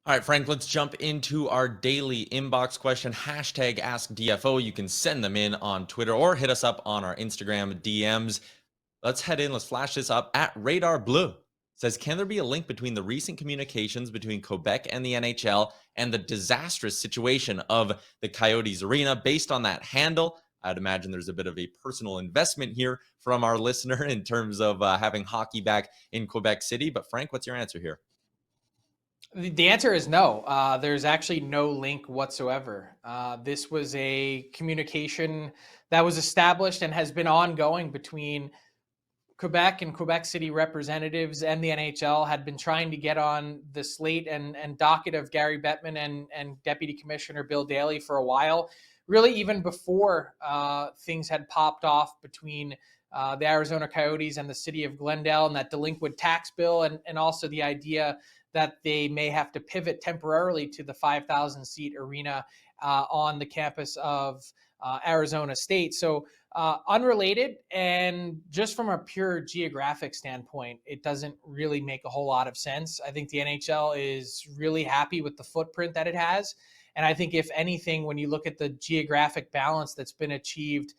All right, Frank, let's jump into our daily inbox question. Hashtag AskDFO. You can send them in on Twitter or hit us up on our Instagram DMs. Let's head in. Let's flash this up at Radar Bleu. Says, can there be a link between the recent communications between Quebec and the NHL and the disastrous situation of the Coyotes arena? Based on that handle, I'd imagine there's a bit of a personal investment here from our listener in terms of having hockey back in Quebec City. But Frank, what's your answer here? The answer is no. There's actually no link whatsoever. This was a communication that was established and has been ongoing between Quebec and Quebec City representatives and the NHL. Had been trying to get on the slate and docket of Gary Bettman and Deputy Commissioner Bill Daley for a while, really even before things had popped off between the Arizona Coyotes and the city of Glendale, and that delinquent tax bill, and also the idea that they may have to pivot temporarily to the 5,000 seat arena on the campus of Arizona State. So unrelated, and just from a pure geographic standpoint, it doesn't really make a whole lot of sense. I think the NHL is really happy with the footprint that it has. And I think, if anything, when you look at the geographic balance that's been achieved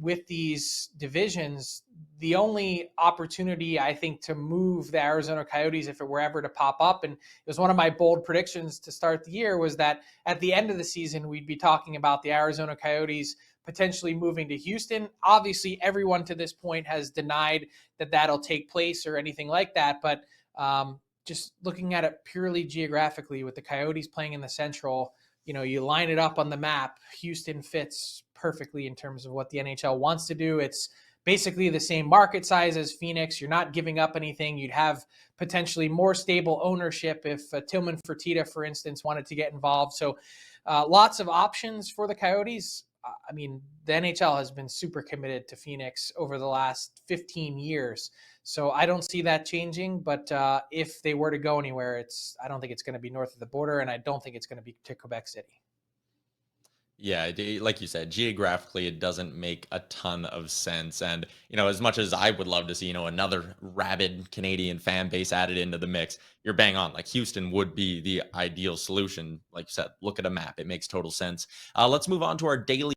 with these divisions, the only opportunity I think to move the Arizona Coyotes, if it were ever to pop up, and it was one of my bold predictions to start the year, was that at the end of the season, we'd be talking about the Arizona Coyotes potentially moving to Houston. Obviously, everyone to this point has denied that that'll take place or anything like that. But just looking at it purely geographically, with the Coyotes playing in the Central, you line it up on the map, Houston fits perfectly in terms of what the NHL wants to do. It's basically the same market size as Phoenix. You're not giving up anything. You'd have potentially more stable ownership if Tillman Fertitta, for instance, wanted to get involved. So lots of options for the Coyotes. I mean, the NHL has been super committed to Phoenix over the last 15 years. So I don't see that changing. But if they were to go anywhere, I don't think it's going to be north of the border, and I don't think it's going to be to Quebec City. Yeah, like you said, geographically, it doesn't make a ton of sense. And, as much as I would love to see, another rabid Canadian fan base added into the mix, you're bang on. Like, Houston would be the ideal solution. Like you said, look at a map. It makes total sense. Let's move on to our daily